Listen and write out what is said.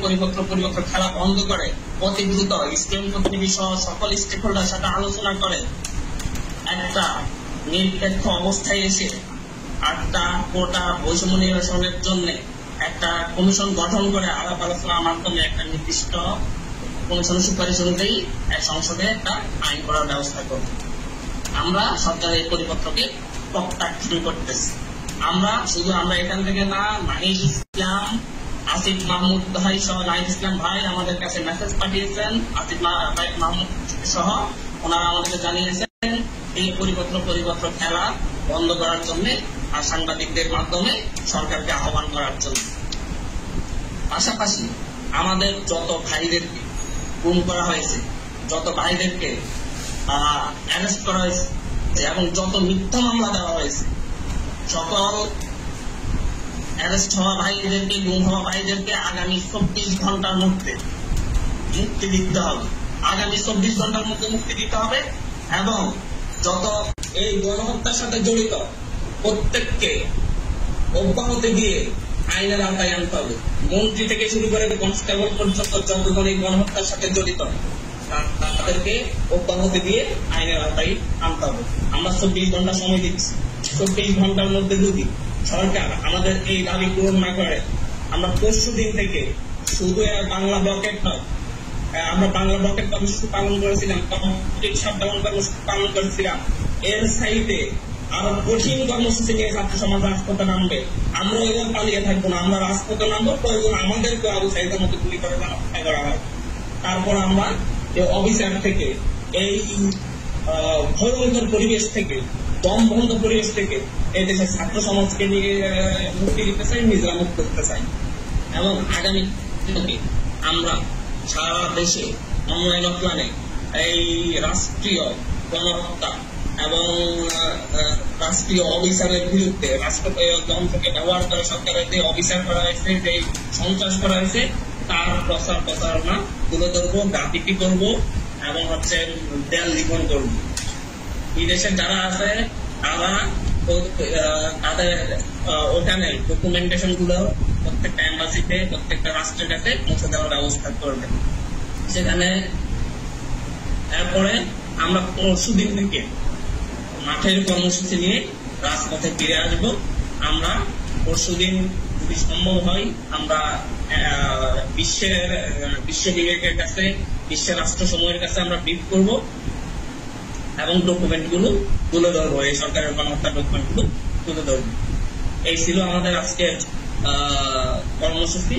পরিপত্র খেলা বন্ধ করে অতি দ্রুত স্টেম প্রতিনিধি সহ সকল স্টেক হোল্ডার সাথে আলোচনা করে একটা নিরপেক্ষ অবস্থায় এসে আটটা কোটা বৈষম্য নিরসনের জন্য একটা কমিশন গঠন করে আলাপ আলোচনার মাধ্যমে একটা নির্দিষ্ট কমিশনের সুপারিশ অনুযায়ী সংসদে একটা আইন করার ব্যবস্থা করবে। আমরা সরকারের এই পরিপত্রকে প্রত্যাখ্যান করতেছি। আমরা এখান থেকে না, নাহিদ ইসলাম, আসিফ মাহমুদ ভাই সহ নাহিদ ইসলাম ভাই আমাদের কাছে মেসেজ পাঠিয়েছেন, আসিফ মাহমুদ সহ ওনারা আমাদেরকে জানিয়েছেন এই পরিপত্র খেলা বন্ধ করার জন্য আর সাংবাদিকদের মাধ্যমে সরকারকে আহ্বান করার জন্য। পাশাপাশি আমাদের যত ভাইদেরকে গুম করা হয়েছে, যত ভাইদেরকে অ্যারেস্ট করা হয়েছে এবং যত মিথ্যা মামলা দেওয়া হয়েছে, সকল অ্যারেস্ট হওয়া ভাইদেরকে, গুম হওয়া ভাইদেরকে আগামী 24 ঘন্টার মধ্যে মুক্তি দিতে হবে। আগামী 24 ঘন্টার মধ্যে মুক্তি দিতে হবে এবং যত এই গণহত্যার সাথে জড়িত প্রত্যেককে অব্যাহতি দিয়ে আইনের আওতায় আনতে হবে। মন্ত্রী থেকে শুরু করে কনস্টেবল পর্যন্ত যতজন এই গণহত্যার সাথে জড়িত তাদেরকে অব্যাহতি দিয়ে আইনের আওতায় আনতে হবে। আমরা 24 ঘন্টা সময় দিচ্ছি। 24 ঘন্টার মধ্যে যদি সরকার আমাদের এই দাবি পূরণ না করে, আমরা পরশু দিন থেকে শুধু বাংলা ব্লকেট নয়, আমরা বাংলা ব্লকেট কর্মসূচি পালন করেছিলাম, শাটডাউন কর্মসূচি পালন করেছিলাম, এর সাইডে আরো কঠিন কর্মসূচি নিয়ে ছাত্র সমাজ রাজপথে নামবে। আমরা এবার পালিয়ে থাকবো না, আমরা রাজপথে নামবো, প্রয়োজন আমাদেরকে আবু সাইদের মতো গুলি করে হত্যা করা হয়। তারপর আমরা অফিসার থেকে এই ভয়ঙ্কর পরিবেশ থেকে, দমবন্ধ পরিবেশ থেকে এই দেশের ছাত্র সমাজকে নিয়ে মুক্তি দিতে চাই, নিজেরা মুক্ত করতে চাই। এবং আগামী দিনে আমরা সারা দেশে অনলাইন অফলাইনে এই রাষ্ট্রীয় গণহত্যা এবং রাষ্ট্রীয় অফিসারের বিরুদ্ধে রাষ্ট্রযন্ত্রকে ব্যবহার করে সরকারের যে অফিসার করা হয়েছে, যে সন্ত্রাস করা হয়েছে, তার প্রচারণা তুলে ধরবো, গ্রাফিতি করবো এবং দেয়াল লিখন করবো। এই দেশের যারা আছে তারা তাদের ওখানে ডকুমেন্টেশন গুলো প্রত্যেকটা এম্বাসিতে, প্রত্যেকটা রাষ্ট্রের কাছে পৌঁছে দেওয়ার ব্যবস্থা করবে। সেখানে এরপরে আমরা পরশুদিন থেকে মাঠের কর্মসূচি নিয়ে রাজপথে ফিরে আসব। আমরা পরশুদিন যদি সম্ভব হয় আমরা বিশ্ব বিবেকের কাছে, বিশ্বের রাষ্ট্র সমূহের কাছে আমরা ব্রিফ করব এবং ডকুমেন্ট গুলো তুলে ধরবো, এই সরকারের গণহত্যার ডকুমেন্ট গুলো তুলে ধরবো। এই ছিল আমাদের আজকের কর্মসূচি।